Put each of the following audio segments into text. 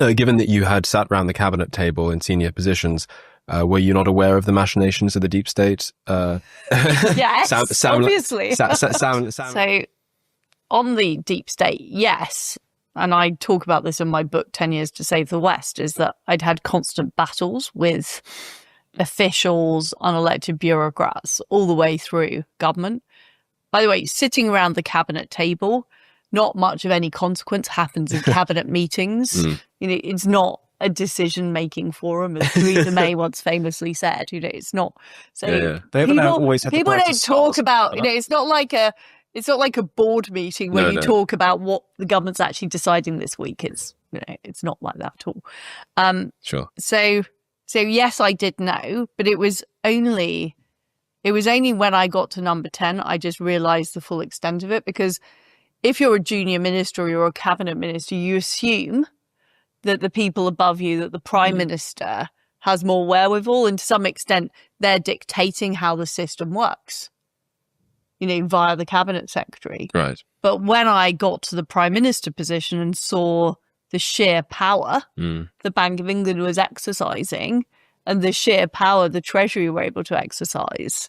Given that you had sat round the cabinet table in senior positions, were you not aware of the machinations of the deep state? Yes, obviously. So on the deep state, yes. And I talk about this in my book, 10 Years to Save the West, is that I'd had constant battles with officials, unelected bureaucrats, all the way through government. By the way, sitting around the cabinet table, not much of any consequence happens in cabinet meetings. It's not a decision-making forum, as Theresa May once famously said. It's not. So They haven't always had people the don't talk about. It's not like a board meeting where you talk about what the government's actually deciding this week. It's not like that at all. Sure. So yes, I did know, but it was only when I got to number 10 I just realised the full extent of it. Because if you're a junior minister or you're a cabinet minister, you assume that the people above you, that the prime minister has more wherewithal, and to some extent they're dictating how the system works, via the cabinet secretary. Right. But when I got to the prime minister position and saw the sheer power the Bank of England was exercising and the sheer power the Treasury were able to exercise,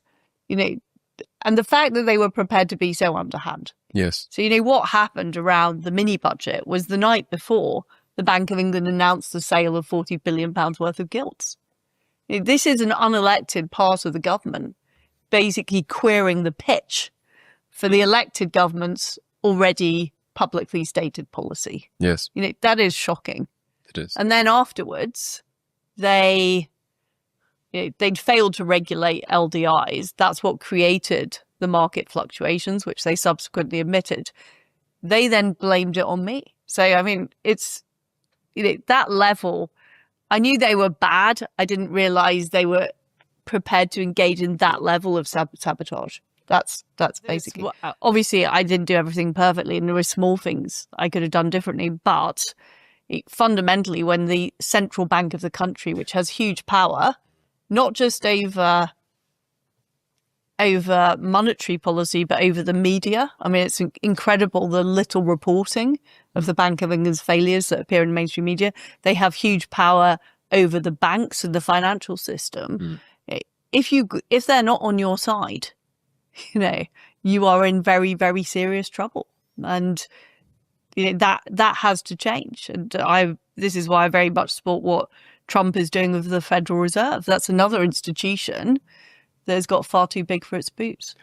and the fact that they were prepared to be so underhand. Yes. So, what happened around the mini budget was the night before the Bank of England announced the sale of £40 billion worth of gilts. This is an unelected part of the government basically queering the pitch for the elected government's already publicly stated policy. Yes. That is shocking. It is. And then afterwards, they'd failed to regulate LDIs. That's what created the market fluctuations, which they subsequently admitted. They then blamed it on me. So, it's, that level, I knew they were bad. I didn't realize they were prepared to engage in that level of sabotage. That's basically, obviously I didn't do everything perfectly and there were small things I could have done differently, but fundamentally when the central bank of the country, which has huge power, not just over monetary policy, but over the media. It's incredible the little reporting of the Bank of England's failures that appear in mainstream media. They have huge power over the banks and the financial system. If they're not on your side, you are in very, very serious trouble. And that has to change. And this is why I very much support what Trump is doing with the Federal Reserve. That's another institution that has got far too big for its boots.